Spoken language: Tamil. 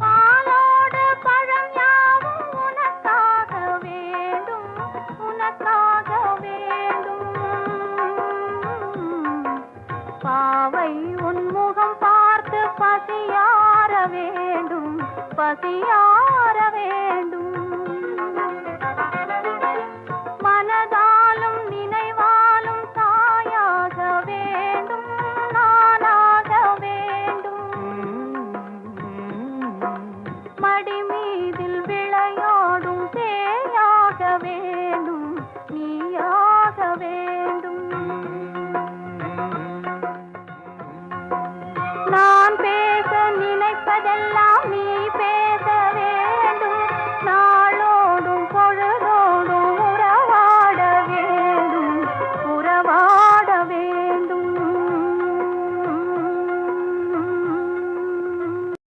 பாலோடு பழம் யாவும் உனக்காக வேண்டும், உனக்காக வேண்டும். பாவை உன் முகம் பார்த்து பசியார வேண்டும், பசியார வேண்டும். மனதாலும் நினைவாலும் தாயாக வேண்டும், நானாக வேண்டும். மடிமீ